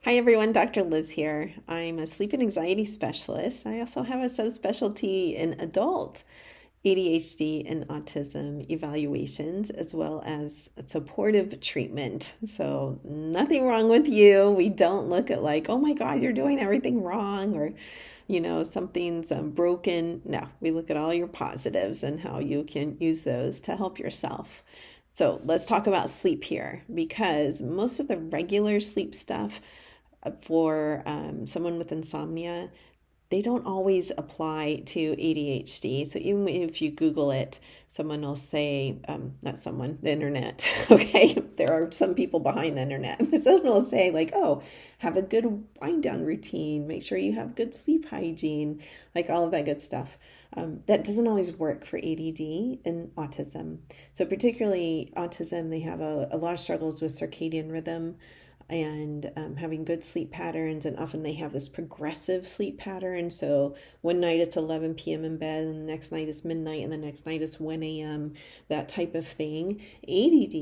Hi everyone, Dr. Liz here. I'm a sleep and anxiety specialist. I also have a subspecialty in adult ADHD and autism evaluations, as well as supportive treatment. So, nothing wrong with you. We don't look at like, oh my God, you're doing everything wrong or, something's broken. No, we look at all your positives and how you can use those to help yourself. So, let's talk about sleep here because most of the regular sleep stuff for someone with insomnia, they don't always apply to ADHD. So even if you Google it, someone will say, not someone, the internet, okay? There are some people behind the internet. Someone will say, like, oh, have a good wind down routine, make sure you have good sleep hygiene, like all of that good stuff. That doesn't always work for ADD and autism. So, particularly autism, they have a lot of struggles with circadian rhythm and having good sleep patterns, and often they have this progressive sleep pattern. So one night it's 11 p.m. in bed, and the next night is midnight, and the next night is 1 a.m., that type of thing. ADD,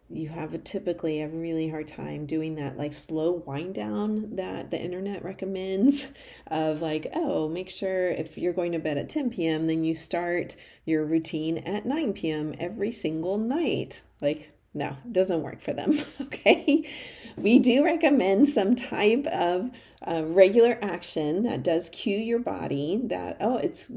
you have typically a really hard time doing that like slow wind down that the internet recommends of like, oh, make sure if you're going to bed at 10 p.m., then you start your routine at 9 p.m. every single night. Like, no, it doesn't work for them. Okay. We do recommend some type of regular action that does cue your body that, oh, it's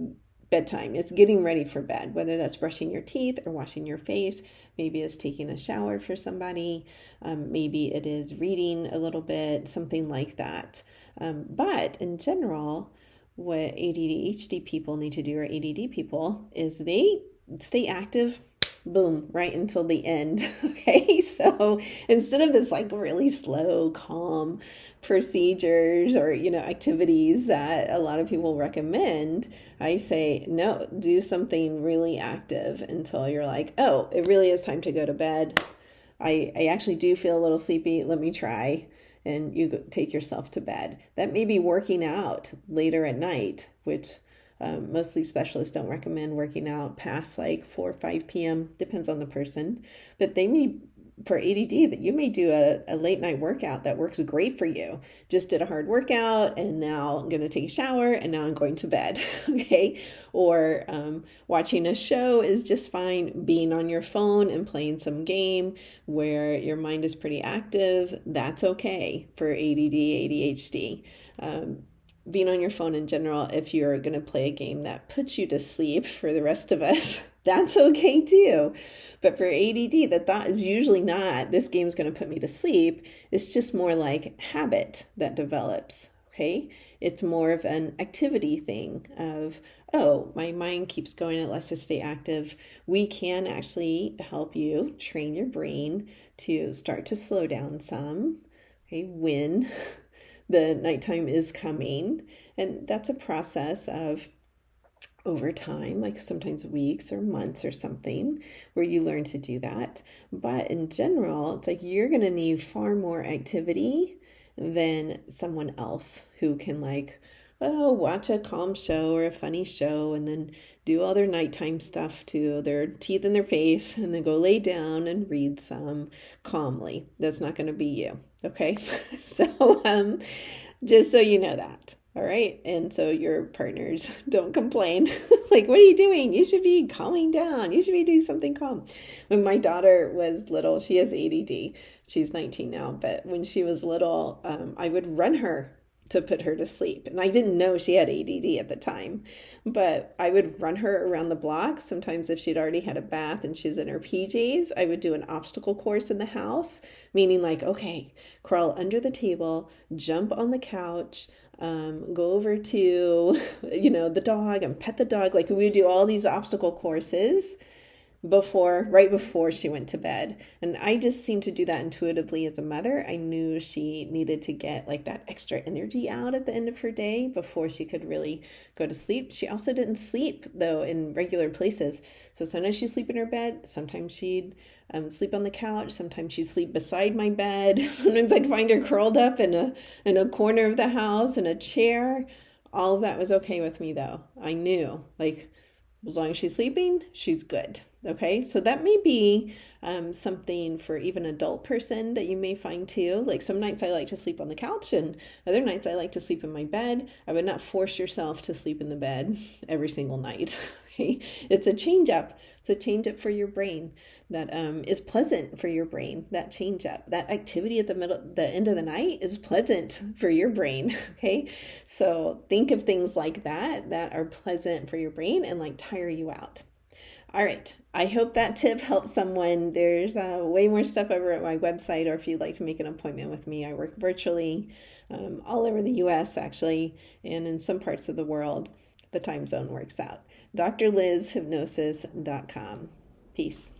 bedtime. It's getting ready for bed, whether that's brushing your teeth or washing your face. Maybe it's taking a shower for somebody. Maybe it is reading a little bit, something like that. But in general, what ADHD people need to do, or ADD people, is they stay active, boom, right until the end. Okay, so instead of this like really slow, calm procedures or activities that a lot of people recommend, I say no, do something really active until you're like, oh, it really is time to go to bed. I actually do feel a little sleepy. Let me try. And you go, take yourself to bed. That may be working out later at night, which most sleep specialists don't recommend working out past like 4 or 5 p.m. Depends on the person. But they may, for ADD, that you may do a late night workout that works great for you. Just did a hard workout and now I'm going to take a shower and now I'm going to bed. Okay. Or watching a show is just fine. Being on your phone and playing some game where your mind is pretty active, that's okay for ADD, ADHD. Being on your phone in general, if you're going to play a game that puts you to sleep for the rest of us, that's okay too. But for ADD, the thought is usually not, this game's going to put me to sleep. It's just more like habit that develops. Okay. It's more of an activity thing of, oh, my mind keeps going, it lets us stay active. We can actually help you train your brain to start to slow down some. Okay. When the nighttime is coming. And that's a process of over time, like sometimes weeks or months or something, where you learn to do that. But in general, it's like you're going to need far more activity than someone else who can like, oh, watch a calm show or a funny show and then do all their nighttime stuff to their teeth in their face and then go lay down and read some calmly. That's not going to be you. Okay. So, just so you know that. All right. And so your partners don't complain. Like, what are you doing? You should be calming down. You should be doing something calm. When my daughter was little, she has ADD. She's 19 now. But when she was little, I would run her to put her to sleep. And I didn't know she had ADD at the time, but I would run her around the block. Sometimes if she'd already had a bath and she's in her PJs, I would do an obstacle course in the house, meaning like, okay, crawl under the table, jump on the couch, go over to, the dog and pet the dog. Like we would do all these obstacle courses right before she went to bed. And I just seemed to do that intuitively as a mother. I knew she needed to get like that extra energy out at the end of her day before she could really go to sleep. She also didn't sleep though in regular places. So sometimes she'd sleep in her bed. Sometimes she'd sleep on the couch. Sometimes she'd sleep beside my bed. Sometimes I'd find her curled up in a corner of the house in a chair. All of that was okay with me though. I knew like as long as she's sleeping, she's good. Okay, so that may be something for even adult person that you may find too. Like some nights I like to sleep on the couch, and other nights I like to sleep in my bed. I would not force yourself to sleep in the bed every single night. Okay, it's a change up. It's a change up for your brain that is pleasant for your brain. That change up, that activity at the end of the night is pleasant for your brain. Okay, so think of things like that are pleasant for your brain and like tire you out. All right. I hope that tip helps someone. There's way more stuff over at my website, or if you'd like to make an appointment with me, I work virtually all over the US actually, and in some parts of the world, the time zone works out. drlizhypnosis.com. Peace.